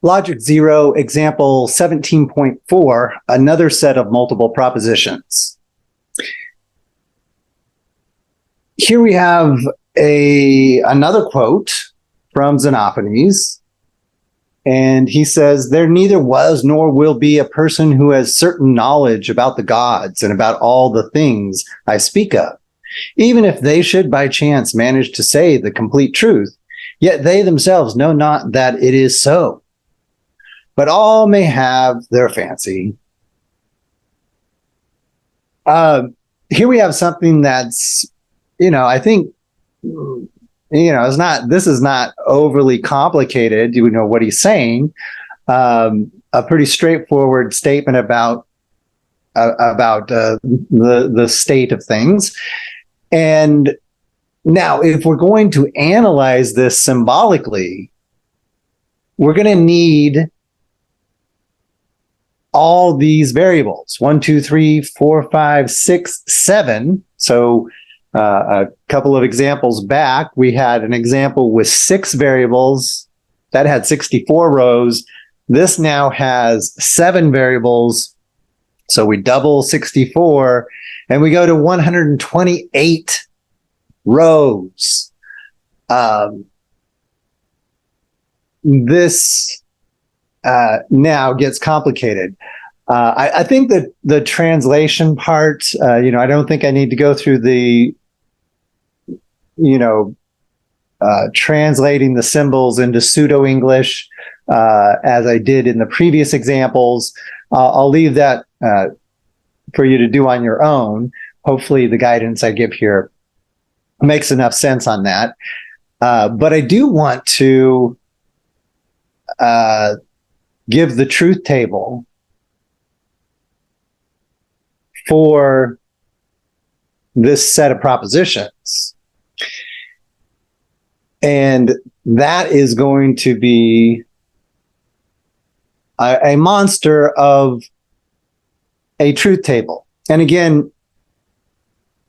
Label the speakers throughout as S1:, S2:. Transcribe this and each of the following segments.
S1: Logic 0, example 17.4, another set of multiple propositions. Here we have another quote from Xenophanes, and he says, "There neither was nor will be a person who has certain knowledge about the gods and about all the things I speak of, even if they should by chance manage to say the complete truth, yet they themselves know not that it is so. But all may have their fancy." Here we have something that's, I think, this is not overly complicated, what he's saying. A pretty straightforward statement about the state of things. And now, if we're going to analyze this symbolically, we're going to need all these variables, 1, 2, 3, 4, 5, 6, 7. So a couple of examples back, we had an example with 6 variables that had 64 rows. This now has 7 variables. So we double 64 and we go to 128 rows. This now gets complicated. I think that the translation part, I don't think I need to go through the, translating the symbols into pseudo-English as I did in the previous examples. I'll leave that for you to do on your own. Hopefully the guidance I give here makes enough sense on that. But I do want to give the truth table for this set of propositions. And that is going to be a monster of a truth table. And again,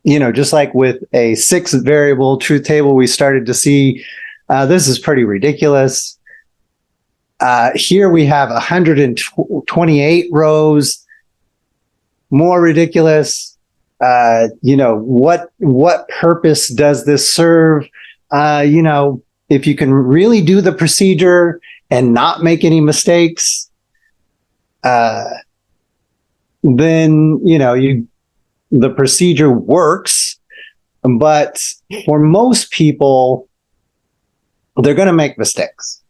S1: just like with a 6 variable truth table, we started to see this is pretty ridiculous. Here we have 128 rows. More ridiculous. What purpose does this serve? If you can really do the procedure and not make any mistakes, then the procedure works. But for most people, they're going to make mistakes.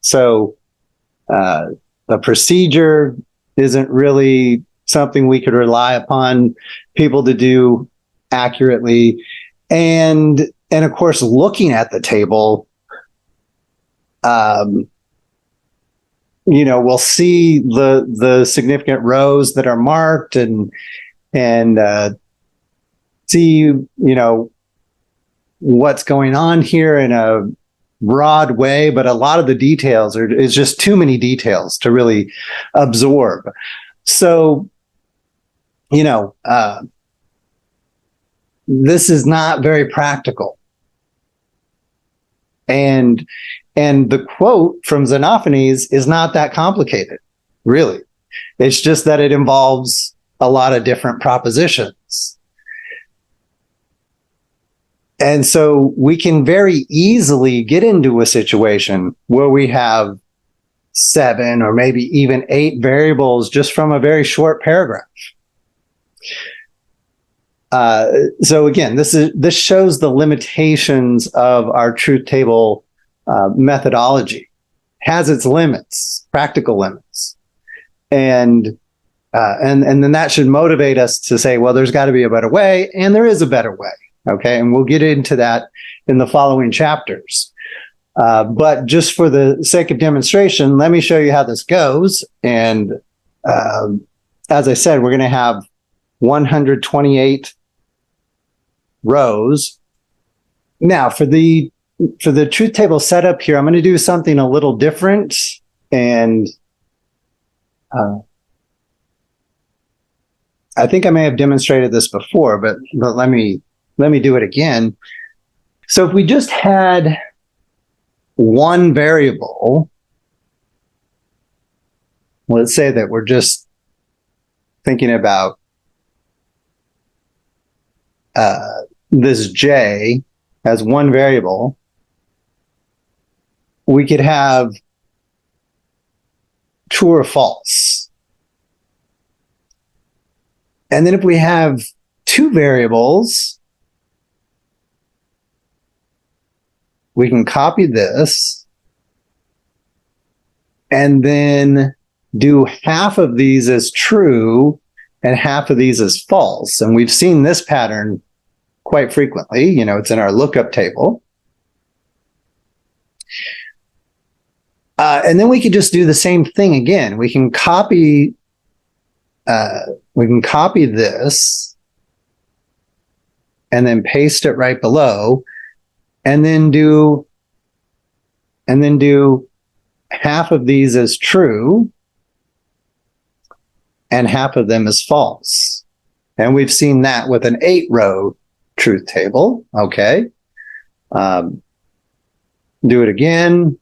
S1: So the procedure isn't really something we could rely upon people to do accurately. And of course, looking at the table, we'll see the significant rows that are marked and see, what's going on here in a broad way, but a lot of the details is just too many details to really absorb. So, this is not very practical. And the quote from Xenophanes is not that complicated, really. It's just that it involves a lot of different propositions. And so we can very easily get into a situation where we have 7 or maybe even 8 variables just from a very short paragraph. So again, this shows the limitations of our truth table methodology. Has its limits, practical limits, and then that should motivate us to say, well, there's got to be a better way, and there is a better way. Okay, and we'll get into that in the following chapters. But just for the sake of demonstration, let me show you how this goes. And as I said, we're going to have 128 rows. Now, for the truth table setup here, I'm going to do something a little different. And I think I may have demonstrated this before, but let me do it again. So if we just had one variable, let's say that we're just thinking about this j as one variable, we could have true or false. And then if we have two variables, we can copy this and then do half of these as true and half of these as false. And we've seen this pattern quite frequently. You know, it's in our lookup table. And then we could just do the same thing again. We can copy this and then paste it right below, and then do half of these as true and half of them as false. And we've seen that with an 8-row truth table. Okay. Do it again.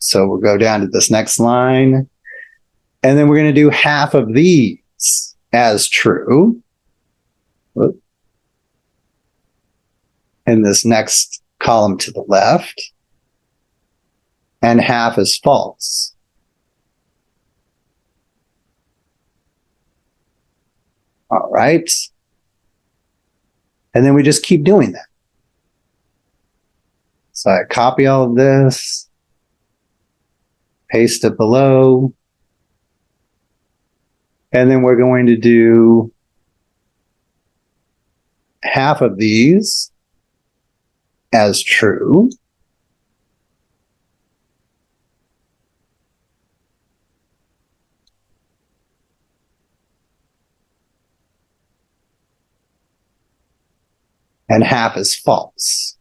S1: So we'll go down to this next line, and then we're going to do half of these as true. In this next column to the left, and half is false. All right. And then we just keep doing that. So I copy all of this, paste it below, and then we're going to do half of these as true. And half is false.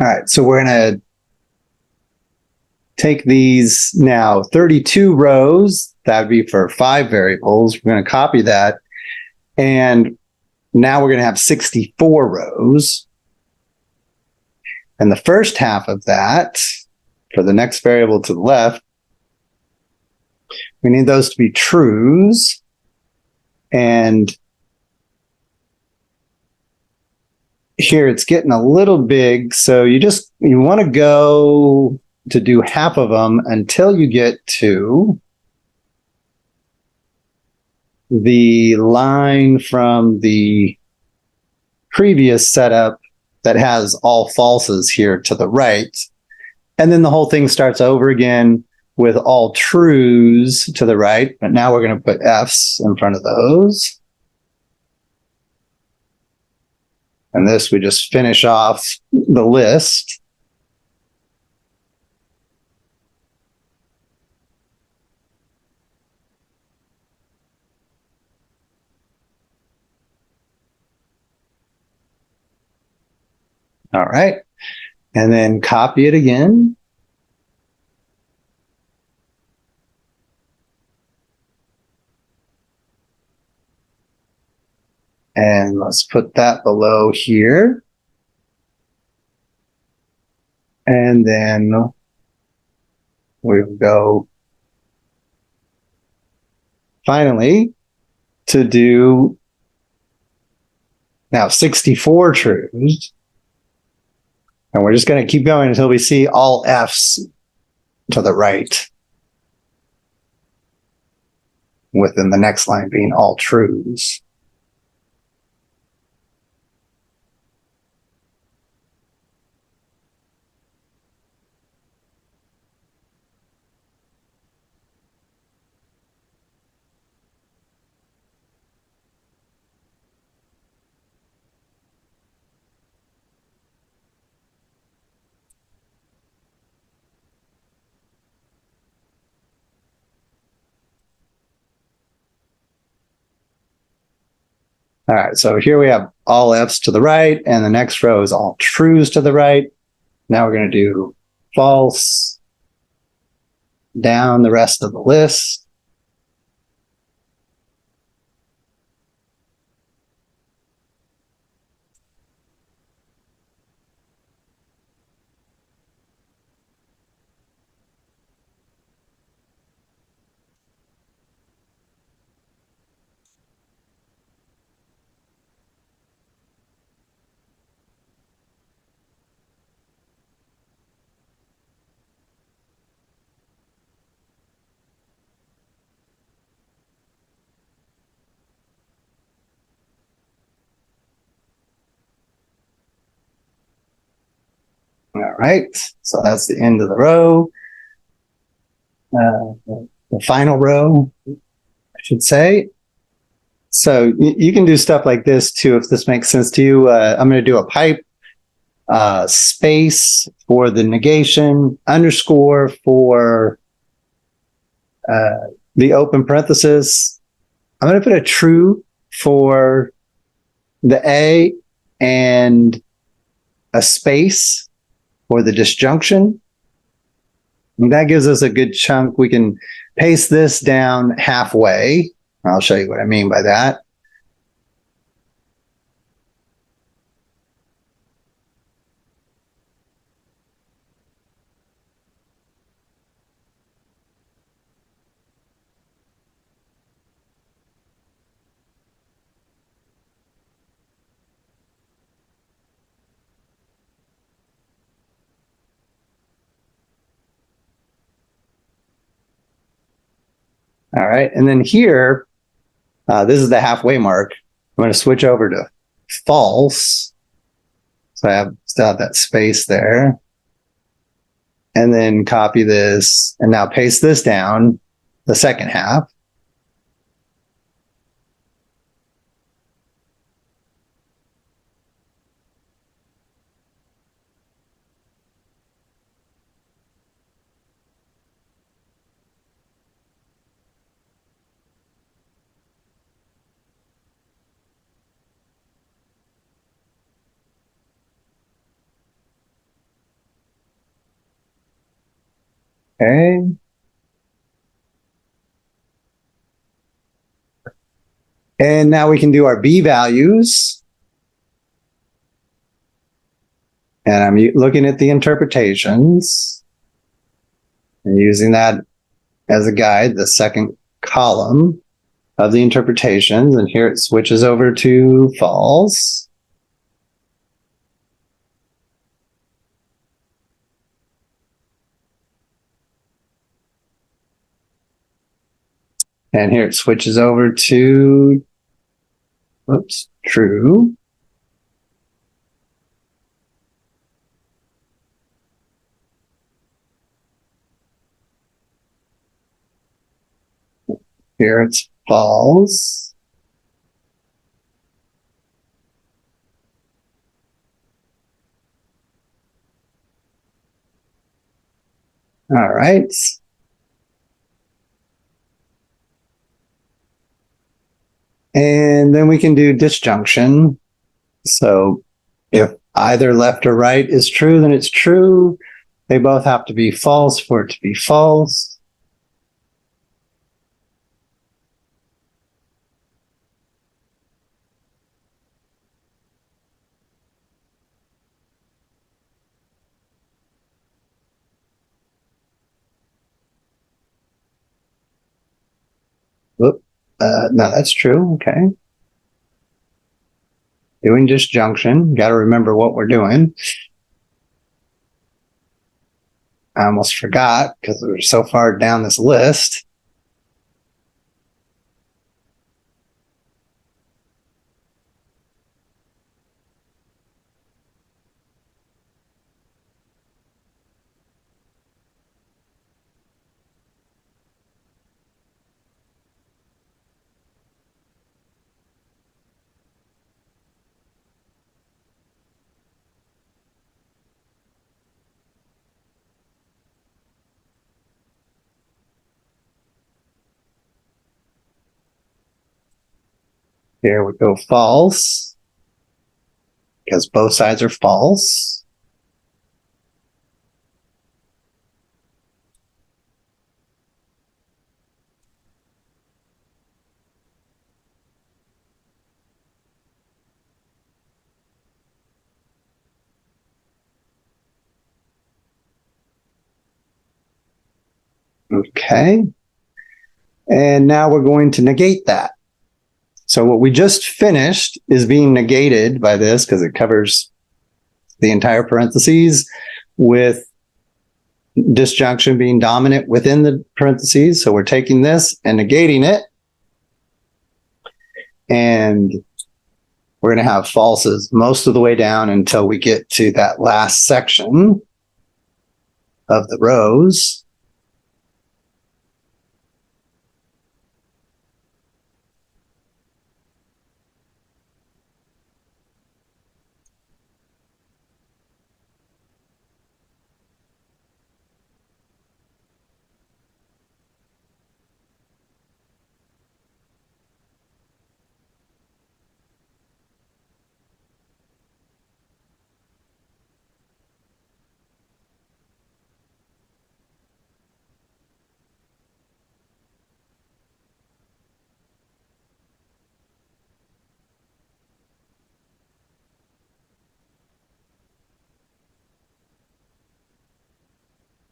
S1: All right, so we're going to take these now 32 rows. That would be for 5 variables. We're going to copy that. And now we're going to have 64 rows. And the first half of that, for the next variable to the left, we need those to be trues. And here it's getting a little big. So you want to go to do half of them until you get to the line from the previous setup that has all falses here to the right. And then the whole thing starts over again with all trues to the right. But now we're going to put F's in front of those. And this, we just finish off the list. All right. And then copy it again. And let's put that below here. And then we'll go finally to do now 64 trues. And we're just going to keep going until we see all F's to the right, within the next line being all trues. All right, so here we have all F's to the right, and the next row is all trues to the right. Now we're going to do false, down the rest of the list. All right, so that's the end of the row. The final row, I should say. So you can do stuff like this too, if this makes sense to you. I'm going to do a pipe, space for the negation, underscore for the open parenthesis. I'm going to put a true for the A and a space for the disjunction. And that gives us a good chunk. We can paste this down halfway. I'll show you what I mean by that. All right. And then here, this is the halfway mark. I'm going to switch over to false. So I still have that space there. And then copy this and now paste this down the second half. Okay. And now we can do our B values. And I'm looking at the interpretations and using that as a guide, the second column of the interpretations. And here it switches over to false. And here it switches over to, whoops, true. Here it's false. All right. And then we can do disjunction. So if either left or right is true, then it's true. They both have to be false for it to be false. Whoop. No, that's true. Okay. Doing disjunction. Got to remember what we're doing. I almost forgot because we're so far down this list. Here we go false because both sides are false. Okay. And now we're going to negate that. So what we just finished is being negated by this because it covers the entire parentheses with disjunction being dominant within the parentheses. So we're taking this and negating it. And we're going to have falses most of the way down until we get to that last section of the rows.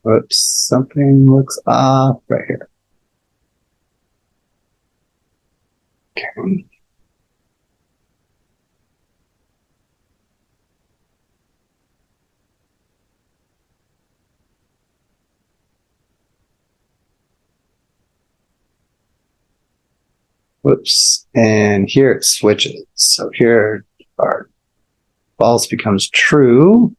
S1: Whoops, something looks off right here. Okay. Whoops, and here it switches. So here our false becomes true.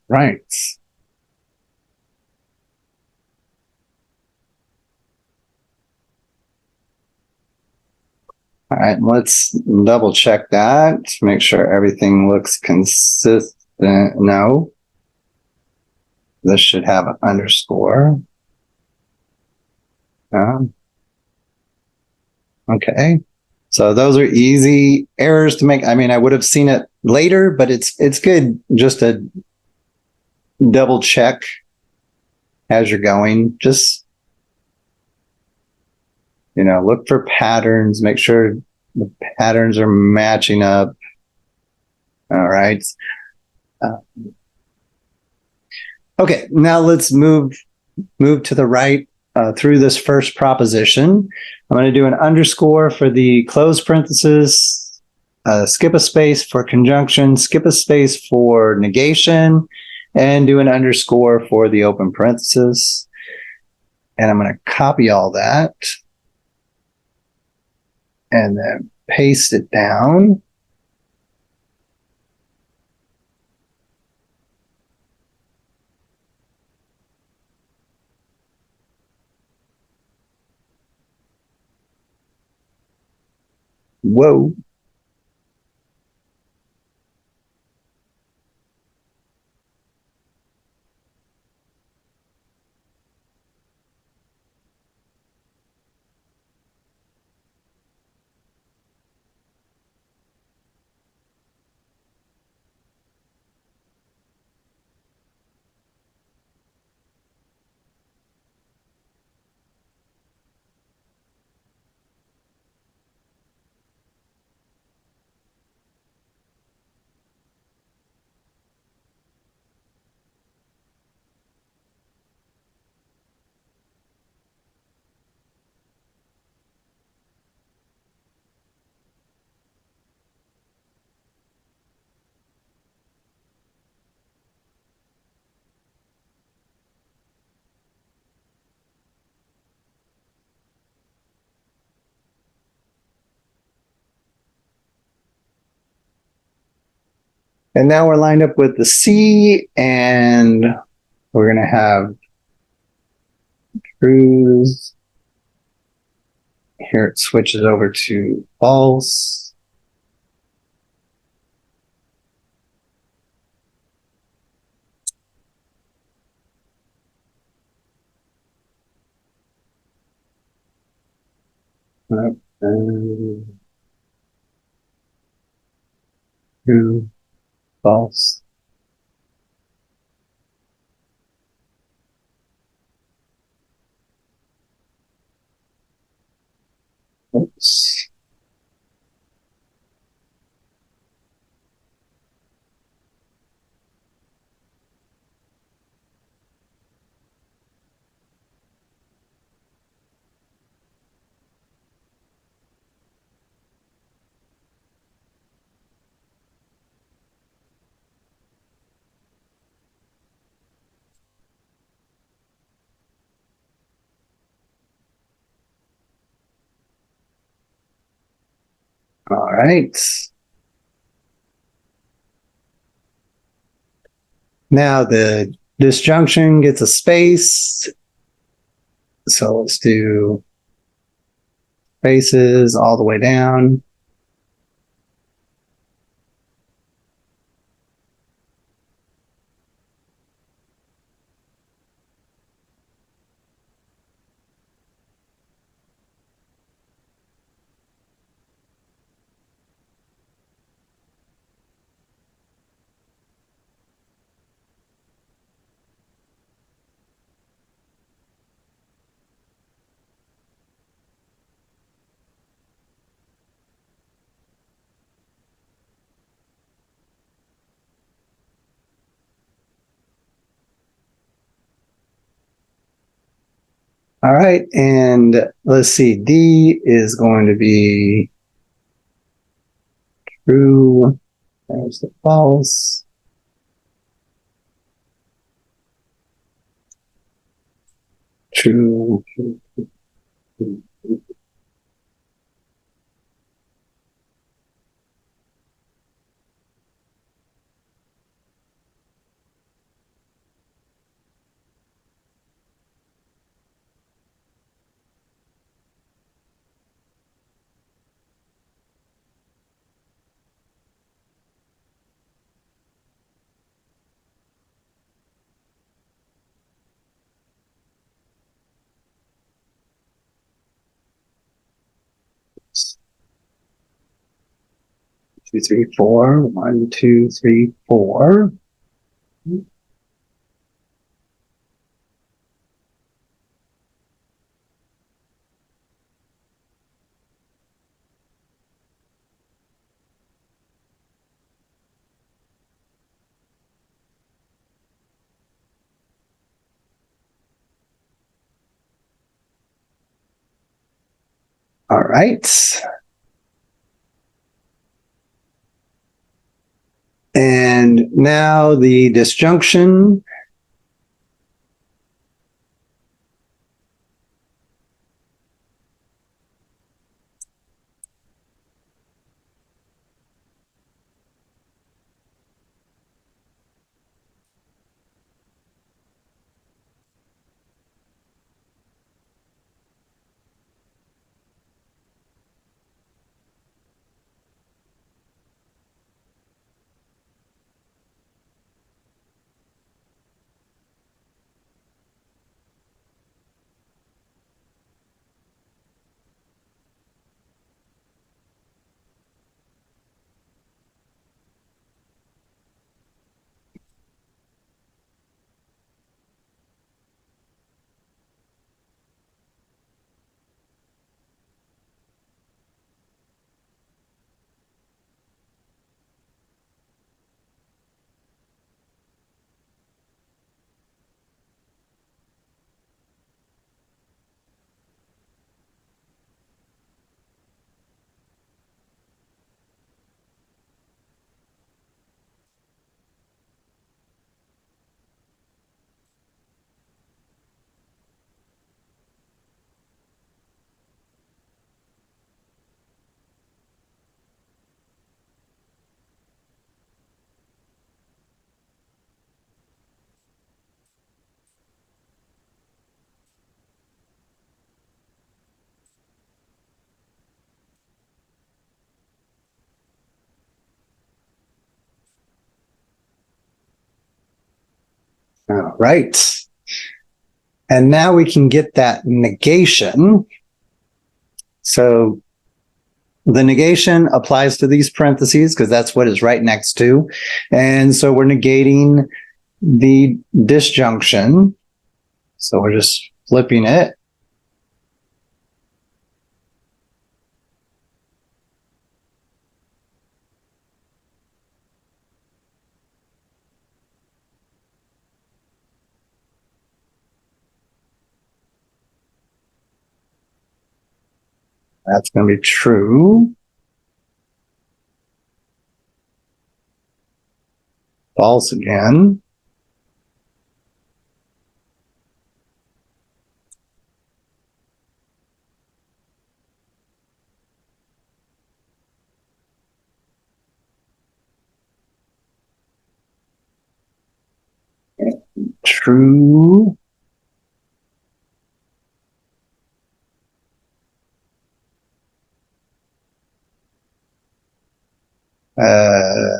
S1: Right. All right, let's double check that to make sure everything looks consistent. No, this should have an underscore. Okay, so those are easy errors to make. I mean, I would have seen it later, but it's good just to double check as you're going. Just look for patterns. Make sure the patterns are matching up. All right. Okay, now let's move to the right through this first proposition. I'm going to do an underscore for the closed parenthesis, skip a space for conjunction, skip a space for negation, and do an underscore for the open parenthesis. And I'm going to copy all that and then paste it down. Whoa. And now we're lined up with the C, and we're going to have trues. Here it switches over to false. True, false. All right. Now the disjunction gets a space. So let's do spaces all the way down. All right. And let's see. D is going to be true. There's the false. True. Two, three, four. 1, 2, 3, 4. All right. And now the disjunction. All right. And now we can get that negation. So the negation applies to these parentheses because that's what it's right next to. And so we're negating the disjunction. So we're just flipping it. That's going to be true. False again. true,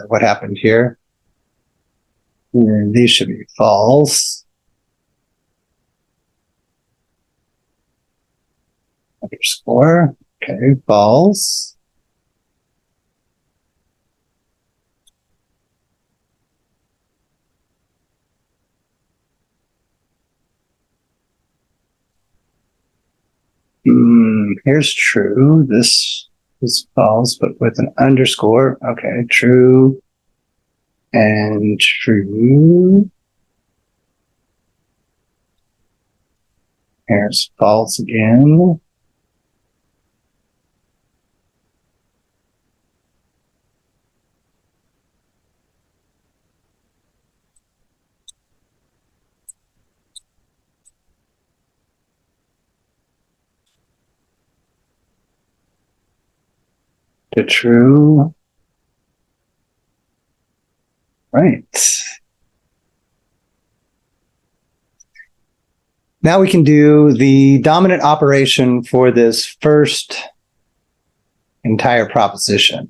S1: what happened here? These should be false. Underscore. Okay, false. Here's true. This is false, but with an underscore. Okay, true and true. Here's false again. To true. Right. Now we can do the dominant operation for this first entire proposition.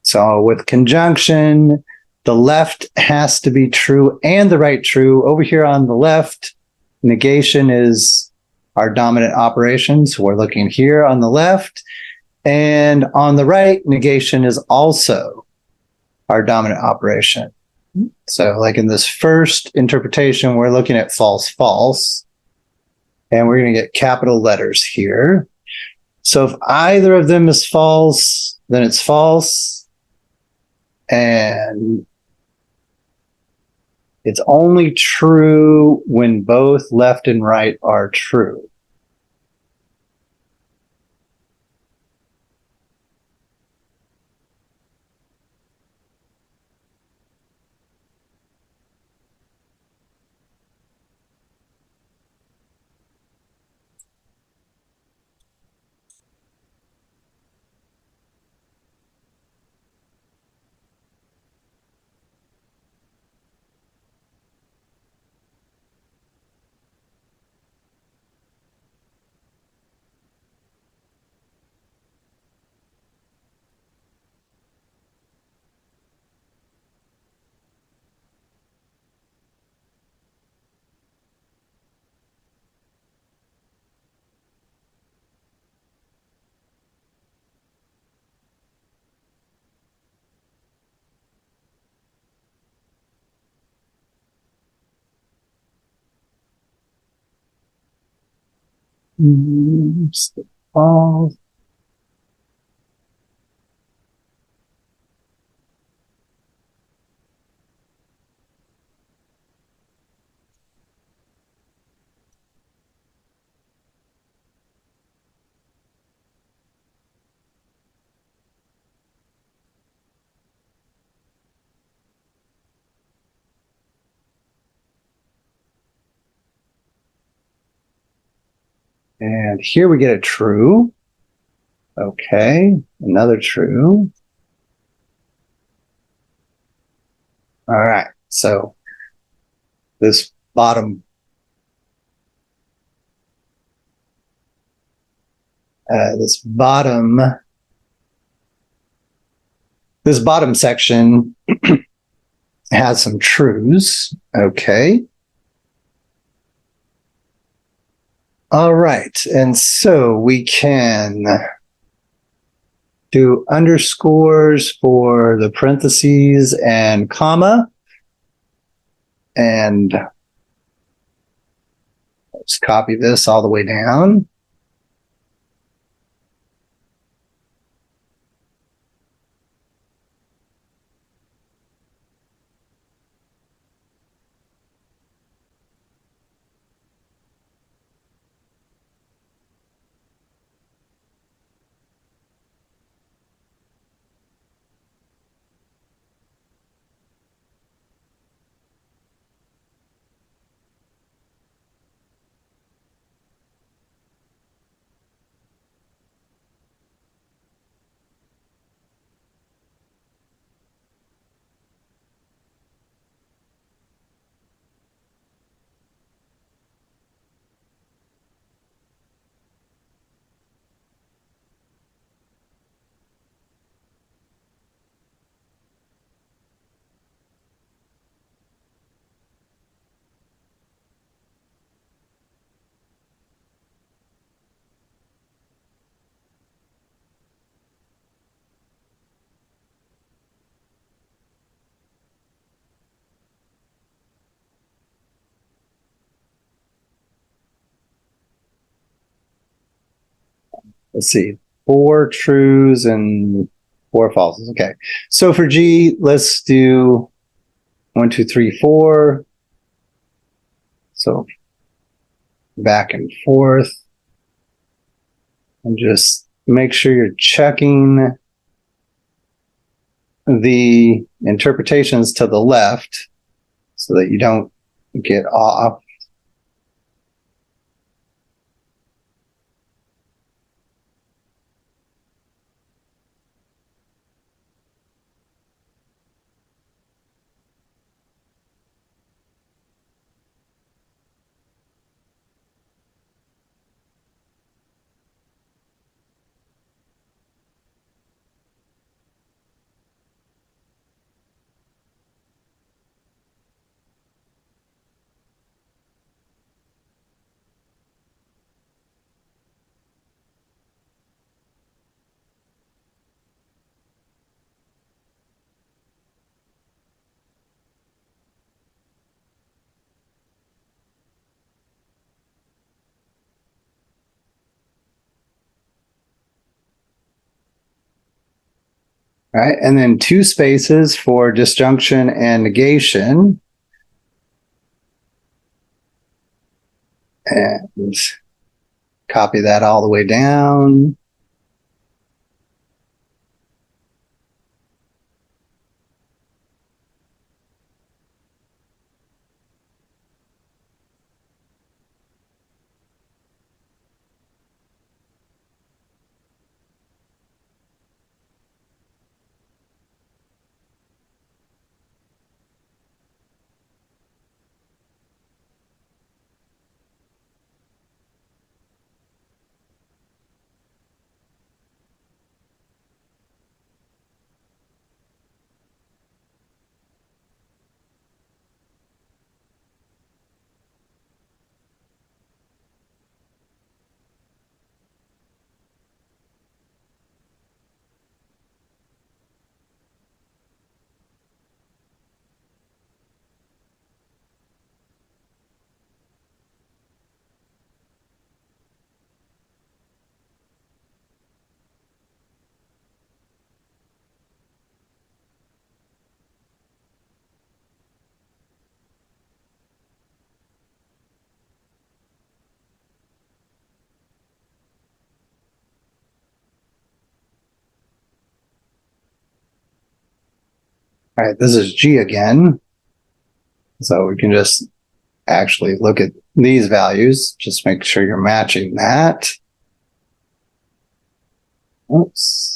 S1: So with conjunction, the left has to be true and the right true. Over here on the left, negation is our dominant operation. So we're looking here on the left. And on the right, negation is also our dominant operation. So like in this first interpretation, we're looking at false, false. And we're going to get capital letters here. So if either of them is false, then it's false. And it's only true when both left and right are true. False. And here we get a true. Okay, another true. All right, so this bottom this bottom section has some trues. Okay. All right, and so we can do underscores for the parentheses and comma. And let's copy this all the way down. let's see, 4 trues and 4 falses. Okay. So for G, let's do 1, 2, 3, 4. So back and forth. And just make sure you're checking the interpretations to the left so that you don't get off. All right. And then 2 spaces for disjunction and negation. And copy that all the way down. All right, this is G again. So we can just actually look at these values. Just make sure you're matching that. Oops.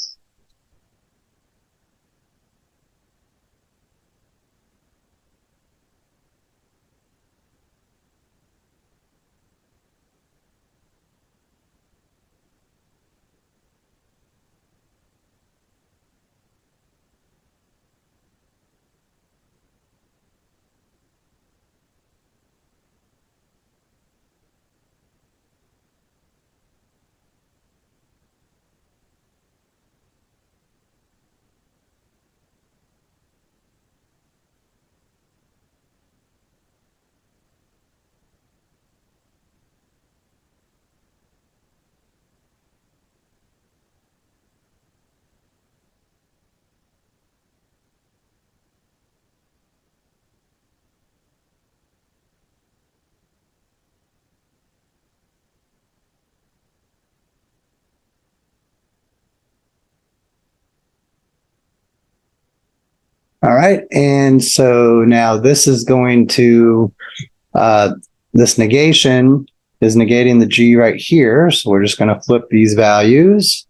S1: All right. And so now this is going to, this negation is negating the G right here. So we're just going to flip these values.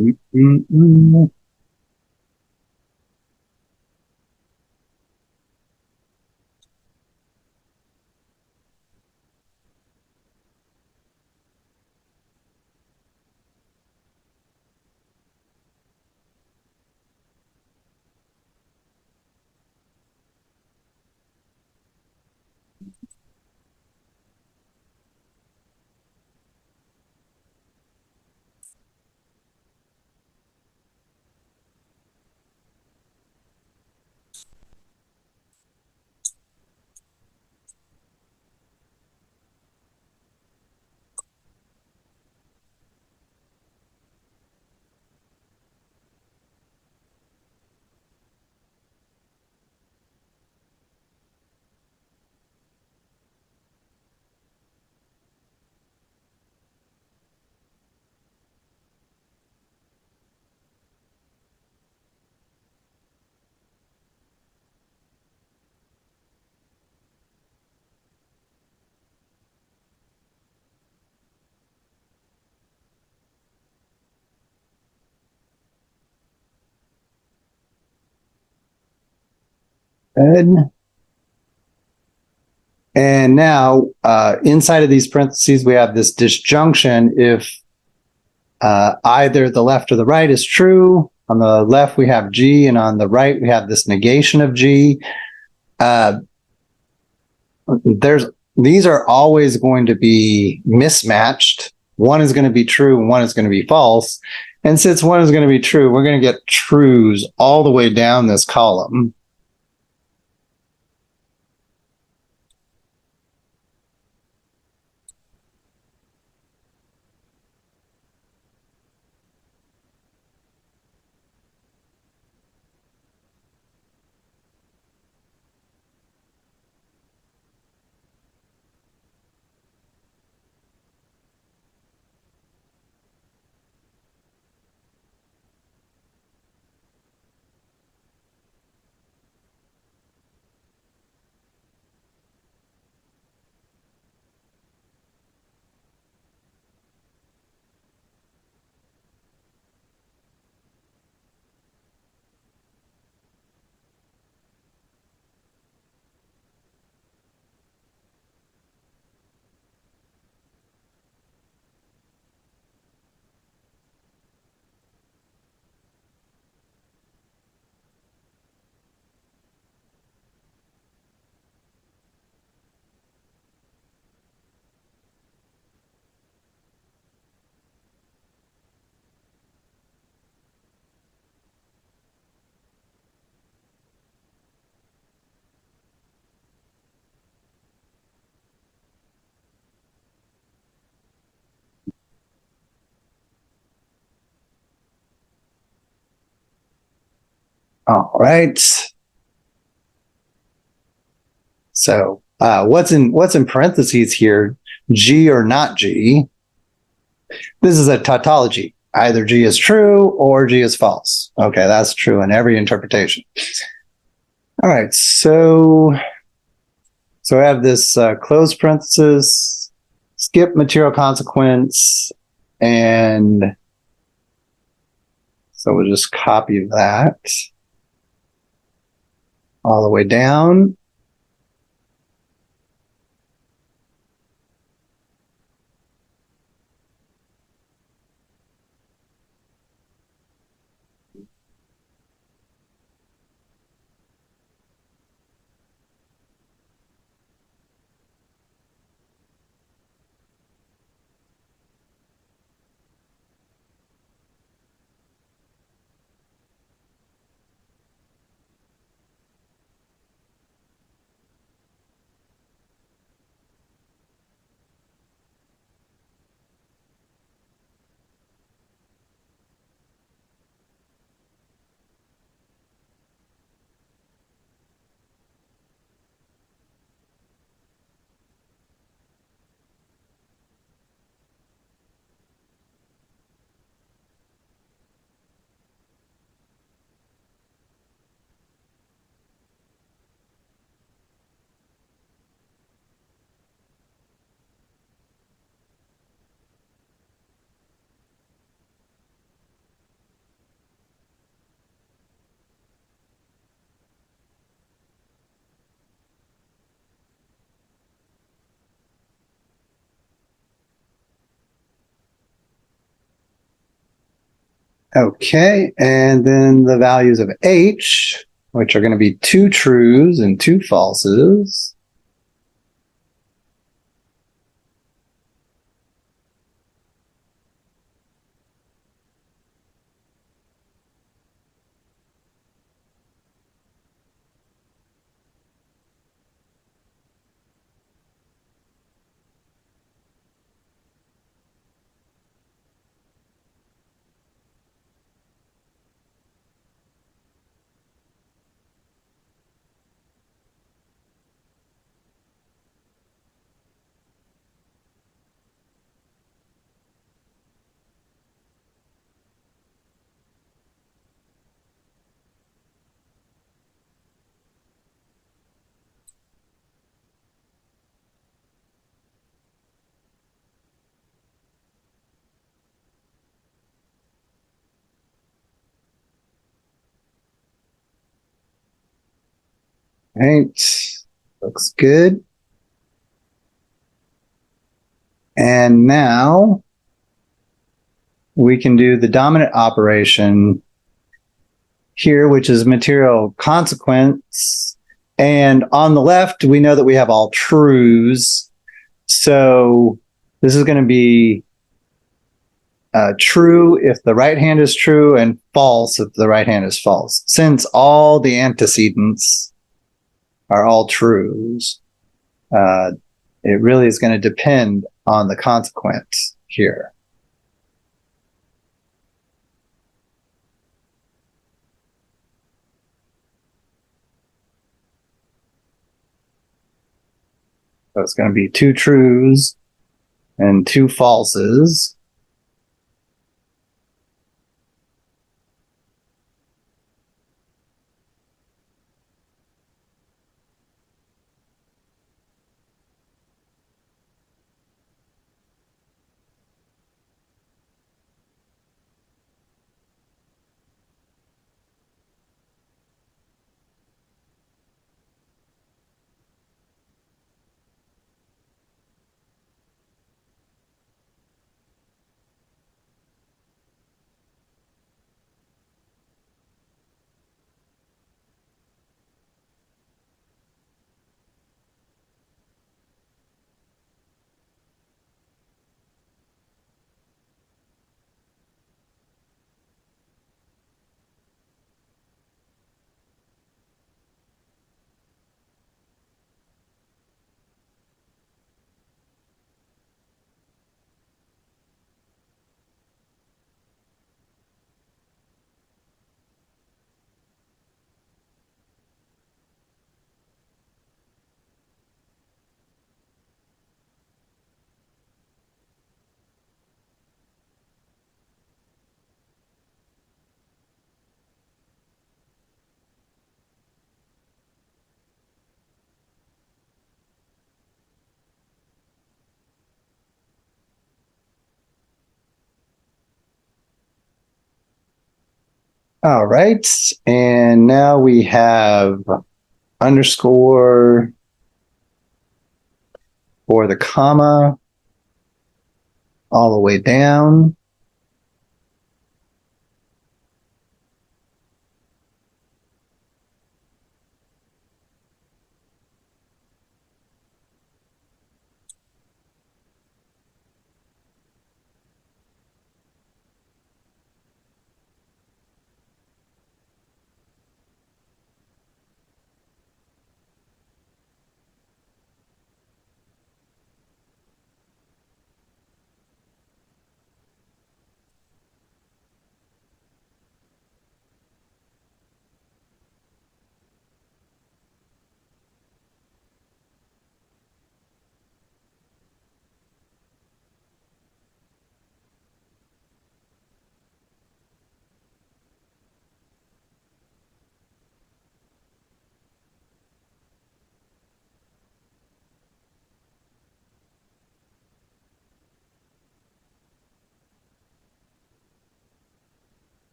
S1: Mm-mm-mm. Good. And now inside of these parentheses, we have this disjunction. If either the left or the right is true, on the left we have G, and on the right we have this negation of G. These are always going to be mismatched. One is going to be true and one is going to be false. And since one is going to be true, we're going to get trues all the way down this column. All right. So what's in parentheses here? G or not G? This is a tautology. Either G is true or G is false. Okay, that's true in every interpretation. All right, so I have this close parenthesis, skip material consequence, and so we'll just copy that all the way down. Okay, and then the values of H, which are going to be two trues and two falses. Right. Looks good. And now we can do the dominant operation here, which is material consequence. And on the left, we know that we have all trues. So this is going to be true if the right hand is true and false if the right hand is false. Since all the antecedents are all trues, it really is going to depend on the consequence here. So it's going to be two trues and two falses. All right. And now we have underscore for the comma all the way down.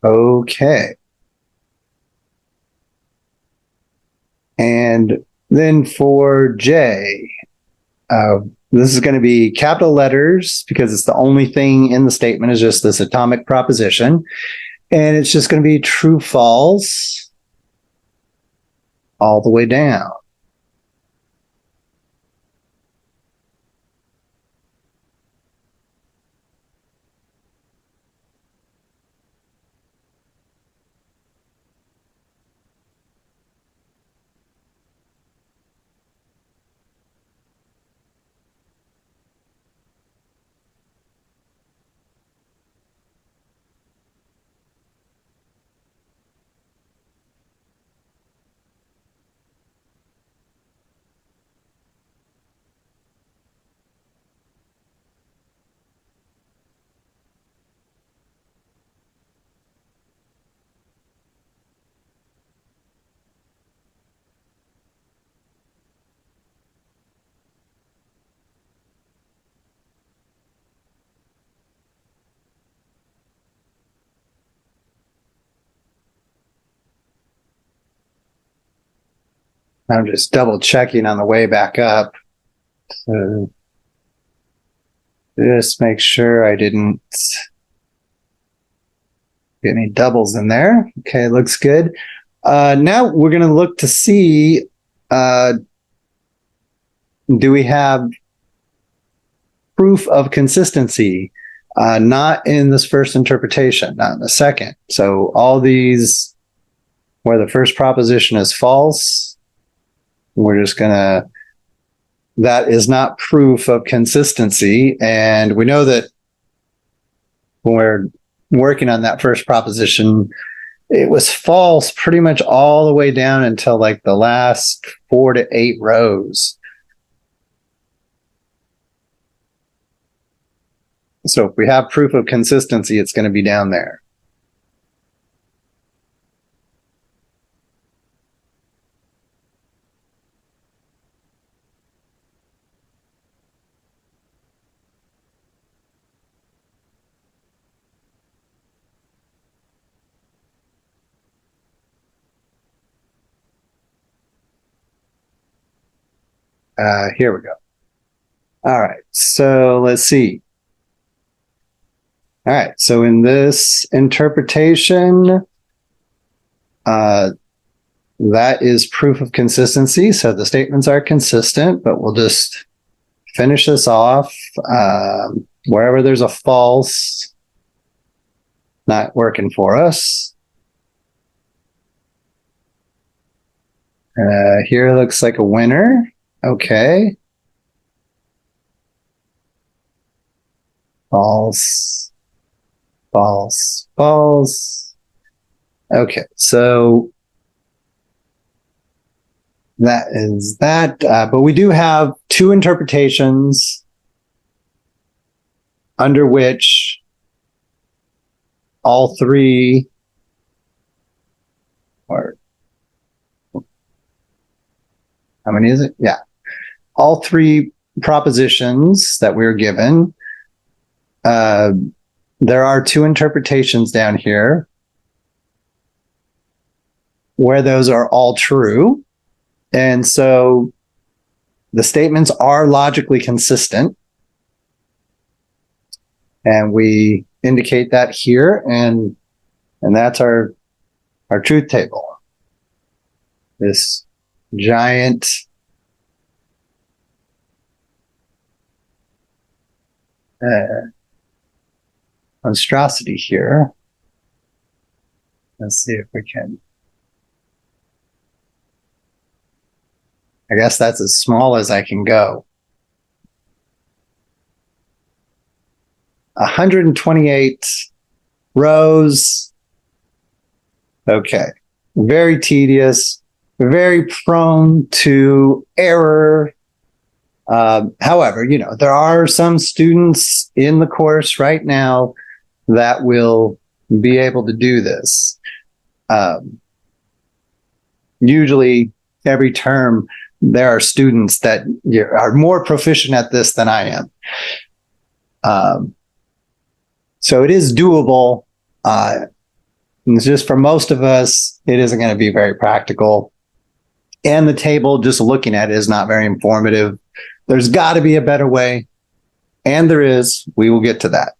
S1: Okay. And then for J, this is going to be capital letters because it's the only thing in the statement is just this atomic proposition. And it's just going to be true, false all the way down. I'm just double checking on the way back up. So just make sure I didn't get any doubles in there. Okay, looks good. Now we're going to look to see, do we have proof of consistency? Not in this first interpretation, not in the second. So all these where the first proposition is false, we're just going to, that is not proof of consistency. And we know that when we're working on that first proposition, it was false pretty much all the way down until like the last 4 to 8 rows. So if we have proof of consistency, it's going to be down there. Here we go. All right, so let's see. All right, so in this interpretation, that is proof of consistency. So the statements are consistent, but we'll just finish this off. Wherever there's a false, not working for us. Here looks like a winner. Okay. False, false, false. Okay, so that is that. But we do have 2 interpretations under which all 3, or how many is it? Yeah. All 3 propositions that we're given, there are 2 interpretations down here where those are all true. And so the statements are logically consistent. And we indicate that here, and that's our truth table. This giant monstrosity here. Let's see if we can. I guess that's as small as I can go. 128 rows. Okay. Very tedious, very prone to error. However, you know, there are some students in the course right now that will be able to do this. Usually every term, there are students that are more proficient at this than I am. So it is doable. It's just for most of us, it isn't going to be very practical. And the table, just looking at it, is not very informative. There's got to be a better way. And there is. We will get to that.